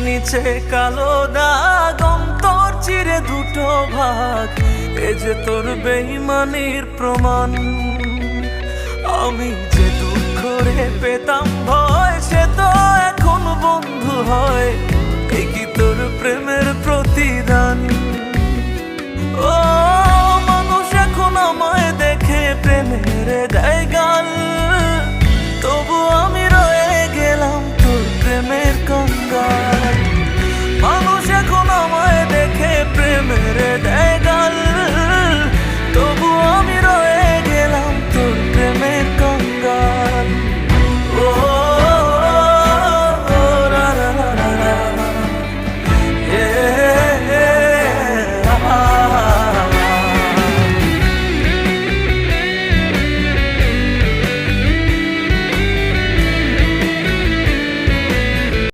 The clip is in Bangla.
নিচে কালো দাগ, অন্তর চিরে দুটো ভাগ, এ যে তোর বেঈমানির প্রমাণ। আমি যে দুঃখ রে পেতাম ভয়, সে তো এখন